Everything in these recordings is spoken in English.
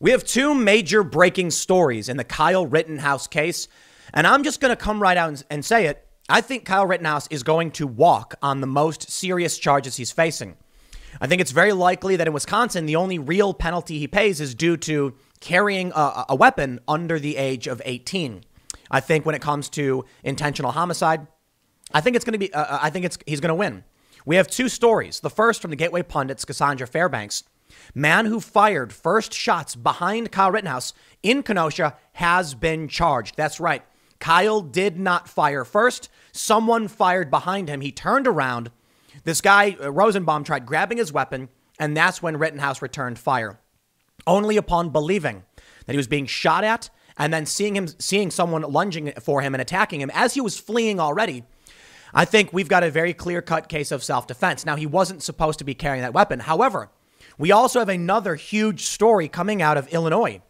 We have two major breaking stories in the Kyle Rittenhouse case, and I'm just going to come right out and say it. I think Kyle Rittenhouse is going to walk on the most serious charges he's facing. I think it's very likely that in Wisconsin, the only real penalty he pays is due to carrying a weapon under the age of 18. I think when it comes to intentional homicide, I think it's going to be, he's going to win. We have two stories. The first from the Gateway Pundit's Cassandra Fairbanks. Man who fired first shots behind Kyle Rittenhouse in Kenosha has been charged. That's right. Kyle did not fire first. Someone fired behind him. He turned around. This guy, Rosenbaum, tried grabbing his weapon, and that's when Rittenhouse returned fire. Only upon believing that he was being shot at and then seeing someone lunging for him and attacking him as he was fleeing already, I think we've got a very clear-cut case of self-defense. Now, he wasn't supposed to be carrying that weapon. However, we also have another huge story coming out of Illinois.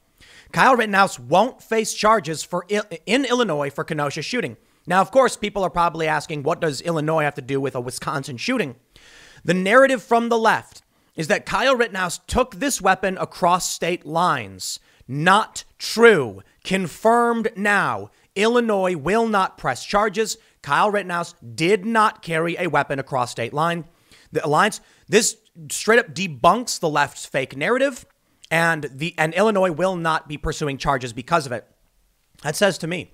Kyle Rittenhouse won't face charges in Illinois for Kenosha shooting. Now, of course, people are probably asking, what does Illinois have to do with a Wisconsin shooting? The narrative from the left is that Kyle Rittenhouse took this weapon across state lines. Not true. Confirmed now. Illinois will not press charges. Kyle Rittenhouse did not carry a weapon across state lines. This straight up debunks the left's fake narrative, and Illinois will not be pursuing charges because of it. That says to me,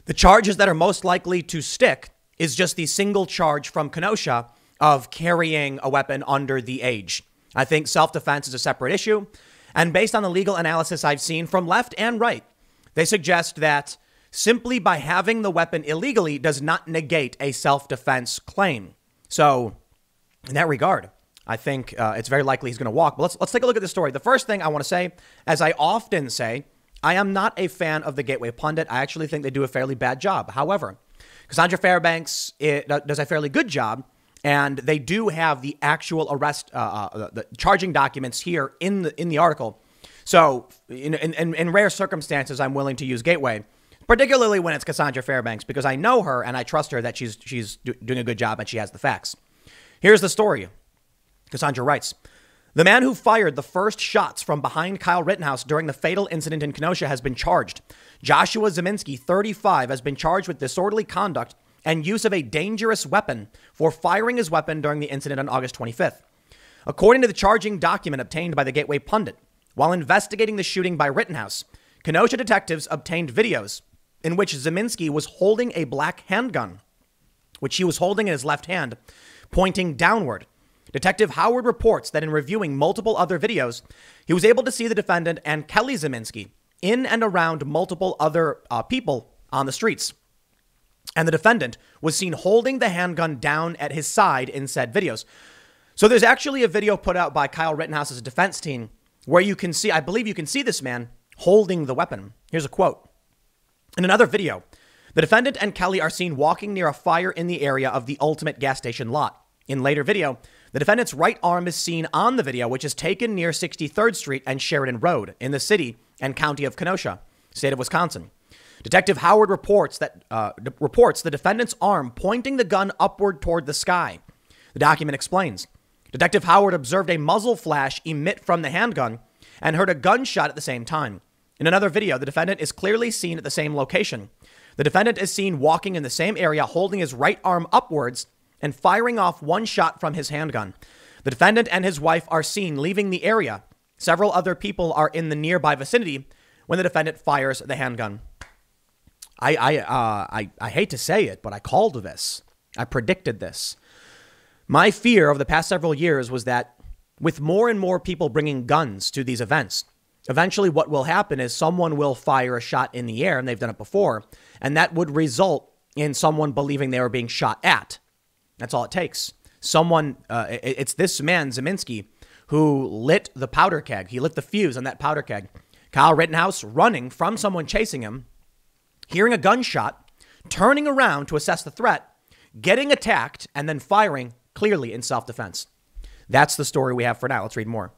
the charges that are most likely to stick is just the single charge from Kenosha of carrying a weapon under the age. I think self-defense is a separate issue. And based on the legal analysis I've seen from left and right, they suggest that simply by having the weapon illegally does not negate a self-defense claim. So in that regard, I think it's very likely he's going to walk. But let's take a look at the story. The first thing I want to say, as I often say, I am not a fan of the Gateway Pundit. I actually think they do a fairly bad job. However, Cassandra Fairbanks does a fairly good job, and they do have the actual arrest, the charging documents here in the article. So in rare circumstances, I'm willing to use Gateway, particularly when it's Cassandra Fairbanks, because I know her and I trust her that she's doing a good job and she has the facts. Here's the story. Cassandra writes, the man who fired the first shots from behind Kyle Rittenhouse during the fatal incident in Kenosha has been charged. Joshua Zeminski, 35, has been charged with disorderly conduct and use of a dangerous weapon for firing his weapon during the incident on August 25th. According to the charging document obtained by the Gateway Pundit, while investigating the shooting by Rittenhouse, Kenosha detectives obtained videos in which Zeminski was holding a black handgun, which he was holding in his left hand, pointing downward. Detective Howard reports that in reviewing multiple other videos, he was able to see the defendant and Kelly Zeminski in and around multiple other people on the streets. And the defendant was seen holding the handgun down at his side in said videos. So there's actually a video put out by Kyle Rittenhouse's defense team where you can see, I believe you can see this man holding the weapon. Here's a quote. In another video, the defendant and Kelly are seen walking near a fire in the area of the Ultimate gas station lot. In later video, the defendant's right arm is seen on the video, which is taken near 63rd Street and Sheridan Road in the city and county of Kenosha, state of Wisconsin. Detective Howard reports the defendant's arm pointing the gun upward toward the sky. The document explains. Detective Howard observed a muzzle flash emit from the handgun and heard a gunshot at the same time. In another video, the defendant is clearly seen at the same location. The defendant is seen walking in the same area, holding his right arm upwards and firing off one shot from his handgun. The defendant and his wife are seen leaving the area. Several other people are in the nearby vicinity when the defendant fires the handgun. I hate to say it, but I called this. I predicted this. My fear over the past several years was that with more and more people bringing guns to these events, eventually what will happen is someone will fire a shot in the air, and they've done it before, and that would result in someone believing they were being shot at. That's all it takes. It's this man, Zeminski, who lit the powder keg. He lit the fuse on that powder keg. Kyle Rittenhouse running from someone chasing him, hearing a gunshot, turning around to assess the threat, getting attacked, and then firing clearly in self-defense. That's the story we have for now. Let's read more.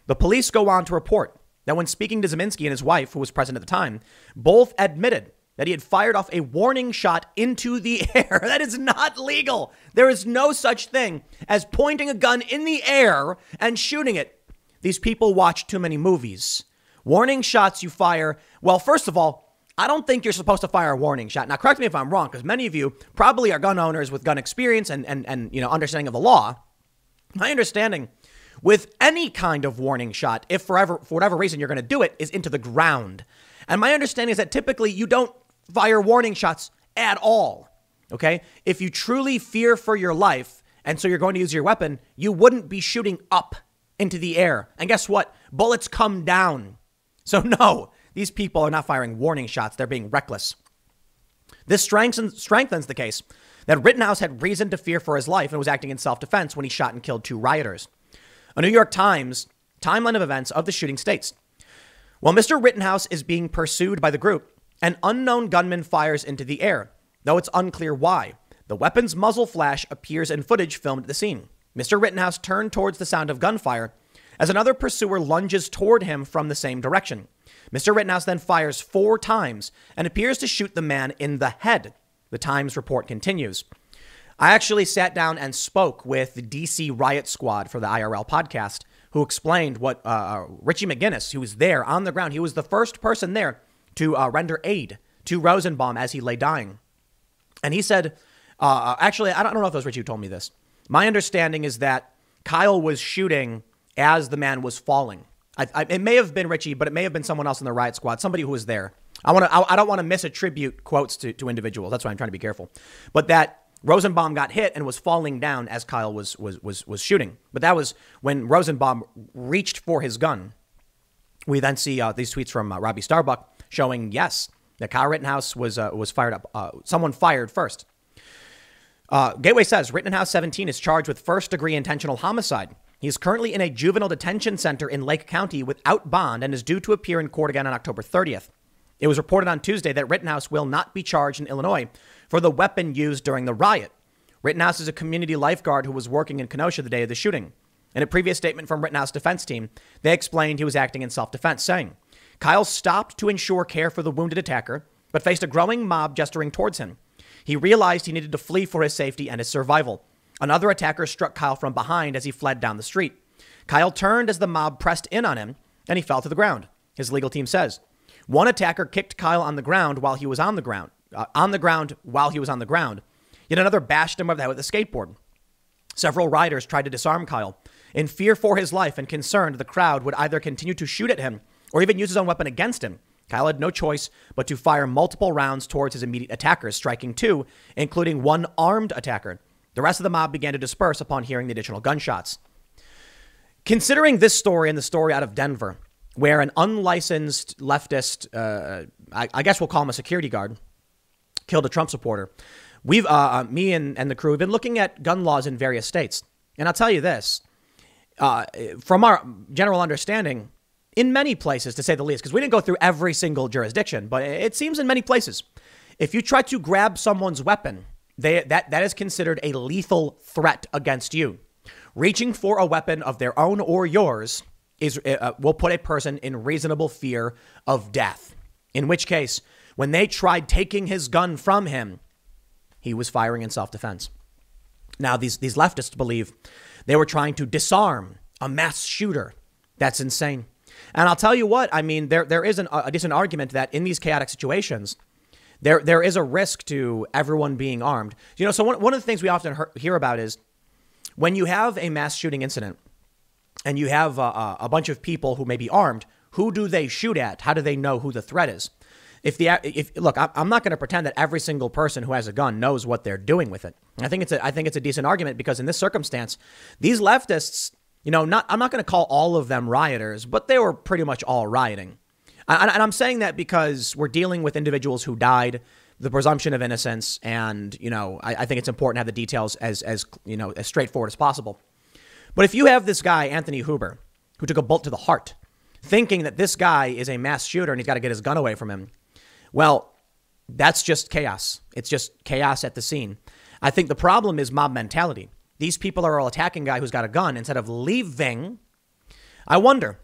The police go on to report that when speaking to Zeminski and his wife, who was present at the time, both admitted that he had fired off a warning shot into the air. That is not legal. There is no such thing as pointing a gun in the air and shooting it. These people watch too many movies. Warning shots you fire. Well, first of all, I don't think you're supposed to fire a warning shot. Now, correct me if I'm wrong, because many of you probably are gun owners with gun experience and understanding of the law. My understanding with any kind of warning shot, if for whatever reason you're going to do it, is into the ground. And my understanding is that typically you don't fire warning shots at all. Okay? If you truly fear for your life and so you're going to use your weapon, you wouldn't be shooting up into the air. And guess what? Bullets come down. So no, these people are not firing warning shots. They're being reckless. This strengthens the case that Rittenhouse had reason to fear for his life and was acting in self-defense when he shot and killed 2 rioters. A New York Times timeline of events of the shooting states. While Mr. Rittenhouse is being pursued by the group, an unknown gunman fires into the air, though it's unclear why. The weapon's muzzle flash appears in footage filmed at the scene. Mr. Rittenhouse turned towards the sound of gunfire as another pursuer lunges toward him from the same direction. Mr. Rittenhouse then fires 4 times and appears to shoot the man in the head. The Times report continues. I actually sat down and spoke with the DC Riot Squad for the IRL podcast, who explained what Richie McGinnis, who was there on the ground, he was the first person there to render aid to Rosenbaum as he lay dying. And he said, actually, I don't know if it was Richie who told me this. My understanding is that Kyle was shooting as the man was falling. It may have been Richie, but it may have been someone else in the riot squad, somebody who was there. I don't want to misattribute quotes to individuals. That's why I'm trying to be careful. But that Rosenbaum got hit and was falling down as Kyle was shooting. But that was when Rosenbaum reached for his gun. We then see these tweets from Robbie Starbuck showing, yes, that Kyle Rittenhouse was fired up. Someone fired first. Gateway says Rittenhouse 17 is charged with first-degree intentional homicide. He is currently in a juvenile detention center in Lake County without bond and is due to appear in court again on October 30th. It was reported on Tuesday that Rittenhouse will not be charged in Illinois for the weapon used during the riot. Rittenhouse is a community lifeguard who was working in Kenosha the day of the shooting. In a previous statement from Rittenhouse defense team, they explained he was acting in self-defense, saying, Kyle stopped to ensure care for the wounded attacker, but faced a growing mob gesturing towards him. He realized he needed to flee for his safety and his survival. Another attacker struck Kyle from behind as he fled down the street. Kyle turned as the mob pressed in on him, and he fell to the ground, his legal team says. One attacker kicked Kyle on the ground while he was on the ground. Yet another bashed him over the head with a skateboard. Several rioters tried to disarm Kyle. In fear for his life and concerned the crowd would either continue to shoot at him or even use his own weapon against him, Kyle had no choice but to fire multiple rounds towards his immediate attackers, striking 2, including one armed attacker. The rest of the mob began to disperse upon hearing the additional gunshots. Considering this story and the story out of Denver, where an unlicensed leftist, I guess we'll call him a security guard, killed a Trump supporter, we've, me and the crew have been looking at gun laws in various states. And I'll tell you this, from our general understanding, in many places, to say the least, because we didn't go through every single jurisdiction, but it seems in many places, if you try to grab someone's weapon, that is considered a lethal threat against you. Reaching for a weapon of their own or yours will put a person in reasonable fear of death. In which case, when they tried taking his gun from him, he was firing in self-defense. Now, these leftists believe they were trying to disarm a mass shooter. That's insane. And I'll tell you what, I mean, there is a decent argument that in these chaotic situations, there is a risk to everyone being armed. You know, so one of the things we often hear about is when you have a mass shooting incident and you have a bunch of people who may be armed, who do they shoot at? How do they know who the threat is? Look, I'm not going to pretend that every single person who has a gun knows what they're doing with it. I think it's a decent argument because in this circumstance, these leftists, I'm not going to call all of them rioters, but they were pretty much all rioting. And I'm saying that because we're dealing with individuals who died, the presumption of innocence, and, I think it's important to have the details as straightforward as possible. But if you have this guy, Anthony Huber, who took a bullet to the heart, thinking that this guy is a mass shooter and he's got to get his gun away from him, well, that's just chaos. It's just chaos at the scene. I think the problem is mob mentality. These people are all attacking a guy who's got a gun instead of leaving. I wonder,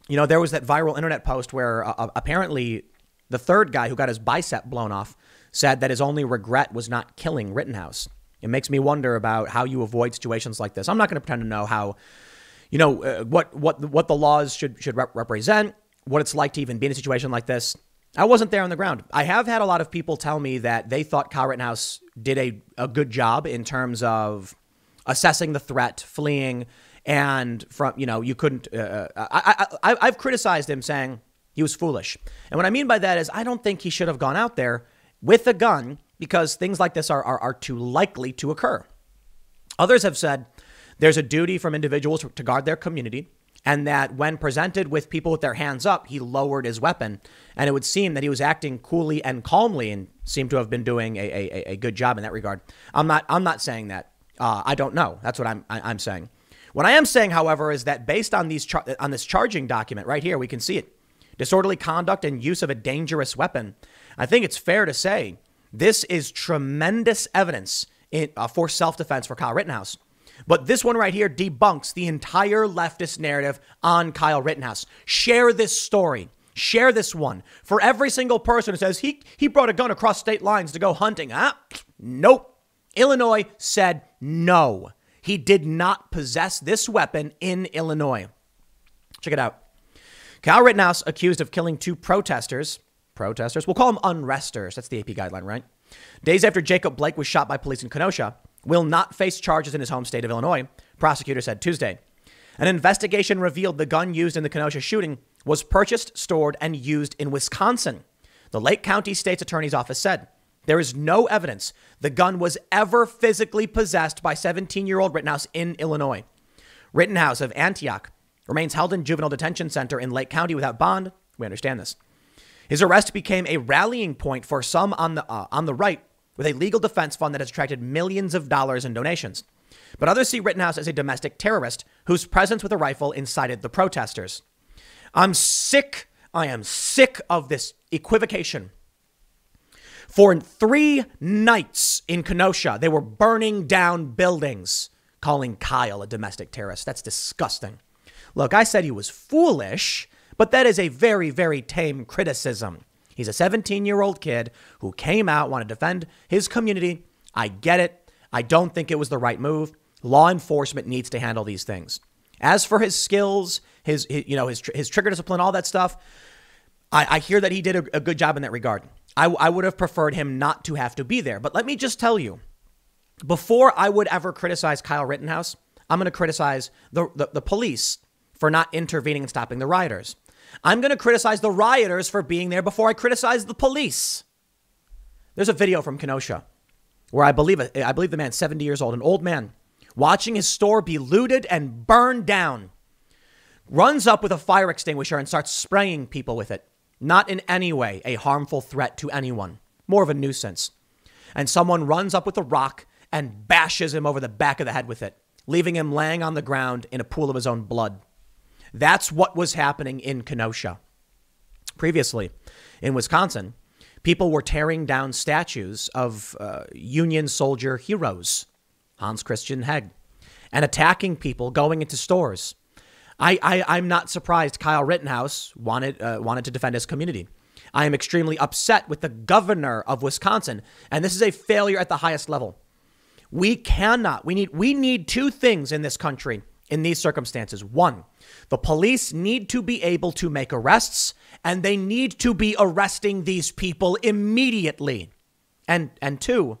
there was that viral internet post where apparently the third guy who got his bicep blown off said that his only regret was not killing Rittenhouse. It makes me wonder about how you avoid situations like this. I'm not going to pretend to know how, what the laws should represent, what it's like to even be in a situation like this. I wasn't there on the ground. I have had a lot of people tell me that they thought Kyle Rittenhouse did a good job in terms of assessing the threat, fleeing, and from, you couldn't, I've criticized him saying he was foolish. And what I mean by that is I don't think he should have gone out there with a gun because things like this are too likely to occur. Others have said there's a duty from individuals to guard their community, and that when presented with people with their hands up, he lowered his weapon. And it would seem that he was acting coolly and calmly and seemed to have been doing a good job in that regard. I'm not saying that. I don't know. That's what I'm saying. What I am saying, however, is that based on on this charging document right here, we can see it. Disorderly conduct and use of a dangerous weapon. I think it's fair to say this is tremendous evidence for self-defense for Kyle Rittenhouse. But this one right here debunks the entire leftist narrative on Kyle Rittenhouse. Share this story. Share this one. For every single person who says he brought a gun across state lines to go hunting. Nope. Illinois said no. He did not possess this weapon in Illinois. Check it out. Kyle Rittenhouse accused of killing two protesters. We'll call them unresters. That's the AP guideline, right? Days after Jacob Blake was shot by police in Kenosha, will not face charges in his home state of Illinois, prosecutors said Tuesday. An investigation revealed the gun used in the Kenosha shooting was purchased, stored, and used in Wisconsin. The Lake County State's Attorney's Office said there is no evidence the gun was ever physically possessed by 17-year-old Rittenhouse in Illinois. Rittenhouse of Antioch remains held in juvenile detention center in Lake County without bond. We understand this. His arrest became a rallying point for some on the right with a legal defense fund that has attracted millions of dollars in donations. But others see Rittenhouse as a domestic terrorist whose presence with a rifle incited the protesters. I am sick of this equivocation. For 3 nights in Kenosha, they were burning down buildings, calling Kyle a domestic terrorist. That's disgusting. Look, I said he was foolish, but that is a very, very tame criticism. He's a 17-year-old kid who came out, wanted to defend his community. I get it. I don't think it was the right move. Law enforcement needs to handle these things. As for his skills, his trigger discipline, all that stuff, I hear that he did a good job in that regard. I would have preferred him not to have to be there. But let me just tell you, before I would ever criticize Kyle Rittenhouse, I'm going to criticize the police for not intervening and stopping the rioters. I'm going to criticize the rioters for being there before I criticize the police. There's a video from Kenosha where I believe the man's 70 years old, an old man, watching his store be looted and burned down, runs up with a fire extinguisher and starts spraying people with it. Not in any way a harmful threat to anyone, more of a nuisance. And someone runs up with a rock and bashes him over the back of the head with it, leaving him laying on the ground in a pool of his own blood. That's what was happening in Kenosha. Previously, in Wisconsin, people were tearing down statues of Union soldier heroes, Hans Christian Heg, and attacking people going into stores. I'm not surprised Kyle Rittenhouse wanted to defend his community. I am extremely upset with the governor of Wisconsin, and this is a failure at the highest level. We need 2 things in this country in these circumstances. 1, the police need to be able to make arrests, and they need to be arresting these people immediately. And 2,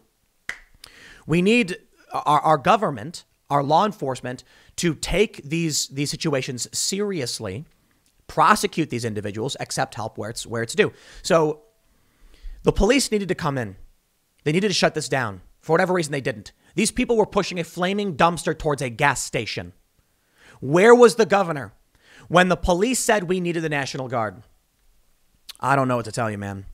we need our government, our law enforcement, to take these situations seriously, prosecute these individuals, accept help where it's due. So the police needed to come in. They needed to shut this down. For whatever reason, they didn't. These people were pushing a flaming dumpster towards a gas station. Where was the governor when the police said we needed the National Guard? I don't know what to tell you, man.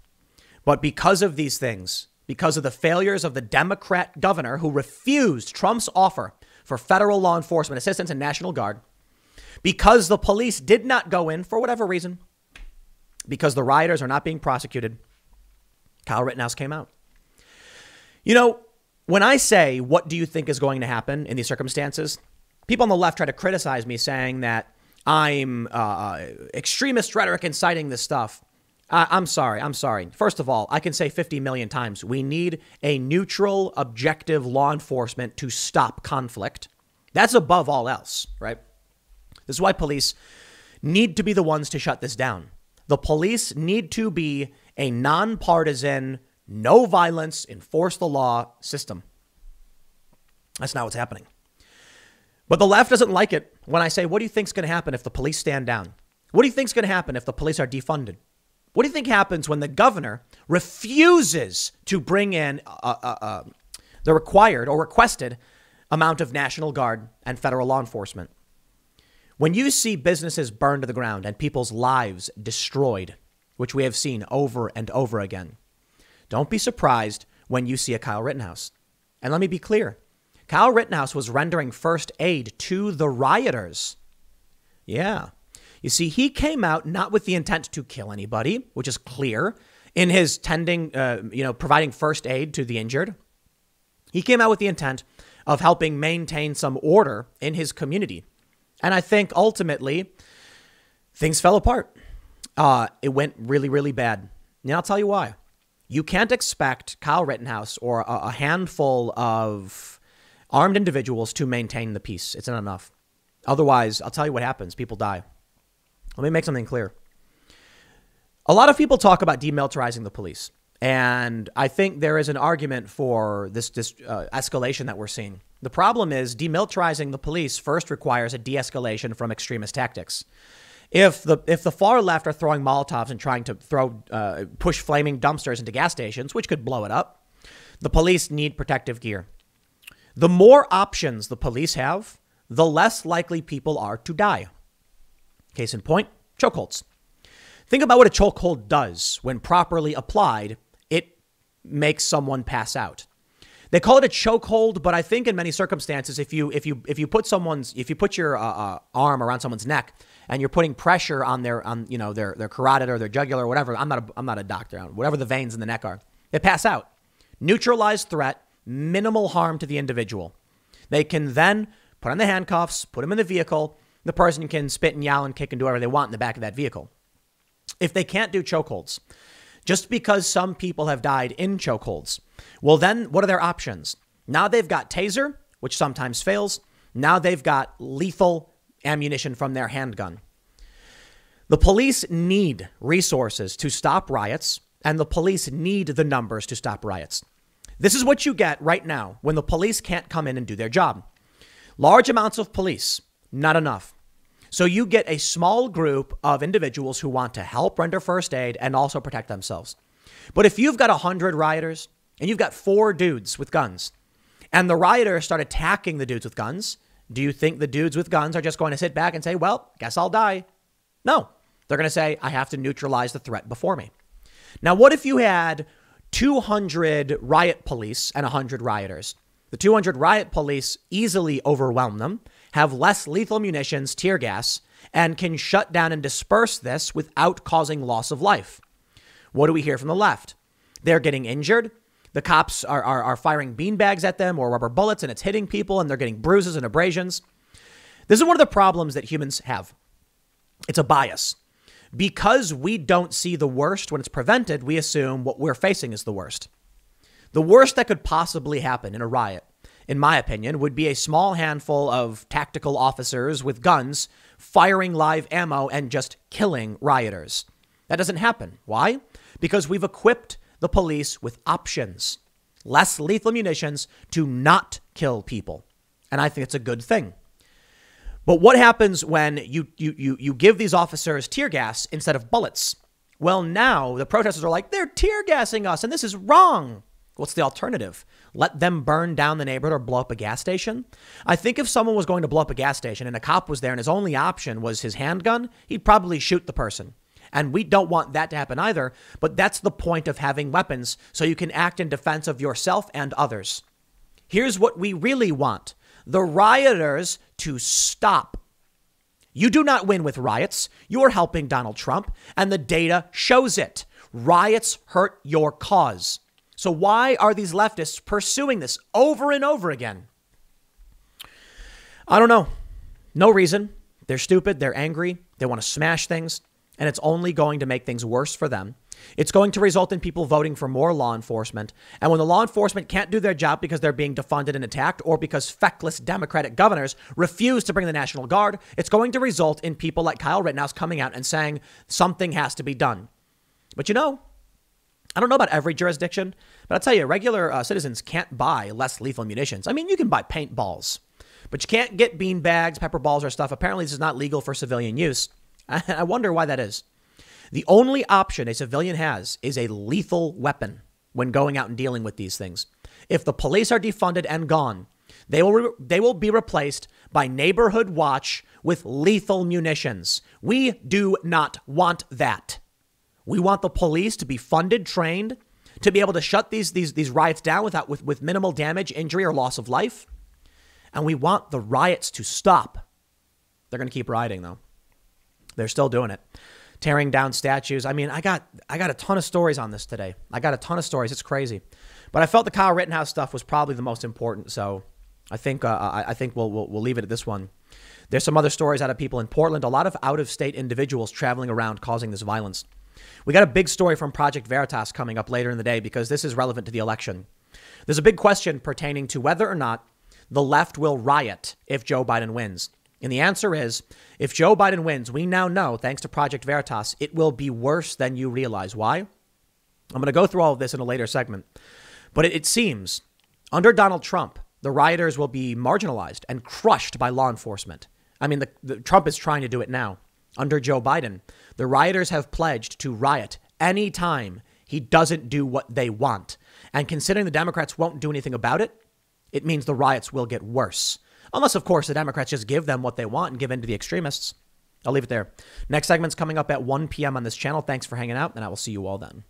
But because of these things, because of the failures of the Democrat governor who refused Trump's offer for federal law enforcement assistance and National Guard, because the police did not go in for whatever reason, because the rioters are not being prosecuted, Kyle Rittenhouse came out. When I say, what do you think is going to happen in these circumstances? People on the left try to criticize me saying that I'm extremist rhetoric inciting this stuff. I'm sorry. First of all, I can say 50 million times, we need a neutral, objective law enforcement to stop conflict. That's above all else, right? This is why police need to be the ones to shut this down. The police need to be a nonpartisan, no violence, enforce the law system. That's not what's happening. But the left doesn't like it when I say, what do you think's going to happen if the police stand down? What do you think's going to happen if the police are defunded? What do you think happens when the governor refuses to bring in the required or requested amount of National Guard and federal law enforcement? When you see businesses burned to the ground and people's lives destroyed, which we have seen over and over again, don't be surprised when you see a Kyle Rittenhouse. And let me be clear. Kyle Rittenhouse was rendering first aid to the rioters. Yeah. You see, he came out not with the intent to kill anybody, which is clear in his providing first aid to the injured. He came out with the intent of helping maintain some order in his community. And I think ultimately things fell apart. It went really, really bad. And I'll tell you why. You can't expect Kyle Rittenhouse or a handful of armed individuals to maintain the peace. It's not enough. Otherwise, I'll tell you what happens. People die. Let me make something clear. A lot of people talk about demilitarizing the police. And I think there is an argument for this escalation that we're seeing. The problem is demilitarizing the police first requires a de-escalation from extremist tactics. If the far left are throwing Molotovs and trying to push flaming dumpsters into gas stations, which could blow it up, the police need protective gear. The more options the police have, the less likely people are to die. Case in point, chokeholds. Think about what a chokehold does when properly applied. It makes someone pass out. They call it a chokehold, but I think in many circumstances, if you put your arm around someone's neck and you're putting pressure on their carotid or their jugular or whatever, I'm not a doctor, whatever the veins in the neck are, they pass out. Neutralized threat, minimal harm to the individual. They can then put on the handcuffs, put them in the vehicle. The person can spit and yell and kick and do whatever they want in the back of that vehicle. If they can't do chokeholds, just because some people have died in chokeholds, well, then what are their options? Now they've got taser, which sometimes fails. Now they've got lethal ammunition from their handgun. The police need resources to stop riots, and the police need the numbers to stop riots. This is what you get right now when the police can't come in and do their job. Large amounts of police, not enough. So you get a small group of individuals who want to help render first aid and also protect themselves. But if you've got 100 rioters and you've got 4 dudes with guns and the rioters start attacking the dudes with guns, do you think the dudes with guns are just going to sit back and say, well, guess I'll die? No, they're going to say, I have to neutralize the threat before me. Now, what if you had 200 riot police and 100 rioters? The 200 riot police easily overwhelm them, have less lethal munitions, tear gas, and can shut down and disperse this without causing loss of life. What do we hear from the left? They're getting injured. The cops are firing beanbags at them or rubber bullets, and it's hitting people, and they're getting bruises and abrasions. This is one of the problems that humans have. It's a bias. Because we don't see the worst when it's prevented, we assume what we're facing is the worst. The worst that could possibly happen in a riot, in my opinion, would be a small handful of tactical officers with guns firing live ammo and just killing rioters. That doesn't happen. Why? Because we've equipped the police with options, less lethal munitions to not kill people. And I think it's a good thing. But what happens when you give these officers tear gas instead of bullets? Well, now the protesters are like, they're tear gassing us and this is wrong. What's the alternative? Let them burn down the neighborhood or blow up a gas station? I think if someone was going to blow up a gas station and a cop was there and his only option was his handgun, he'd probably shoot the person. And we don't want that to happen either. But that's the point of having weapons, so you can act in defense of yourself and others. Here's what we really want. The rioters to stop. You do not win with riots. You're helping Donald Trump, and the data shows it. Riots hurt your cause. So why are these leftists pursuing this over and over again? I don't know. No reason. They're stupid. They're angry. They want to smash things. And it's only going to make things worse for them. It's going to result in people voting for more law enforcement. And when the law enforcement can't do their job because they're being defunded and attacked, or because feckless Democratic governors refuse to bring the National Guard, it's going to result in people like Kyle Rittenhouse coming out and saying something has to be done. But I don't know about every jurisdiction, but I'll tell you, regular citizens can't buy less lethal munitions. I mean, you can buy paintballs, but you can't get bean bags, pepper balls, or stuff. Apparently, this is not legal for civilian use. I wonder why that is. The only option a civilian has is a lethal weapon when going out and dealing with these things. If the police are defunded and gone, they will be replaced by neighborhood watch with lethal munitions. We do not want that. We want the police to be funded, trained, to be able to shut these riots down with minimal damage, injury, or loss of life. And we want the riots to stop. They're going to keep rioting, though. They're still doing it. Tearing down statues. I mean, I got a ton of stories on this today. I got a ton of stories. It's crazy. But I felt the Kyle Rittenhouse stuff was probably the most important. So I think we'll leave it at this one. There's some other stories out of people in Portland. A lot of out-of-state individuals traveling around causing this violence. We got a big story from Project Veritas coming up later in the day because this is relevant to the election. There's a big question pertaining to whether or not the left will riot if Joe Biden wins. And the answer is, if Joe Biden wins, we now know, thanks to Project Veritas, it will be worse than you realize. Why? I'm going to go through all of this in a later segment. But it seems under Donald Trump, the rioters will be marginalized and crushed by law enforcement. I mean, Trump is trying to do it now. Under Joe Biden, the rioters have pledged to riot anytime he doesn't do what they want. And considering the Democrats won't do anything about it, it means the riots will get worse. Unless, of course, the Democrats just give them what they want and give in to the extremists. I'll leave it there. Next segment's coming up at 1 p.m. on this channel. Thanks for hanging out, and I will see you all then.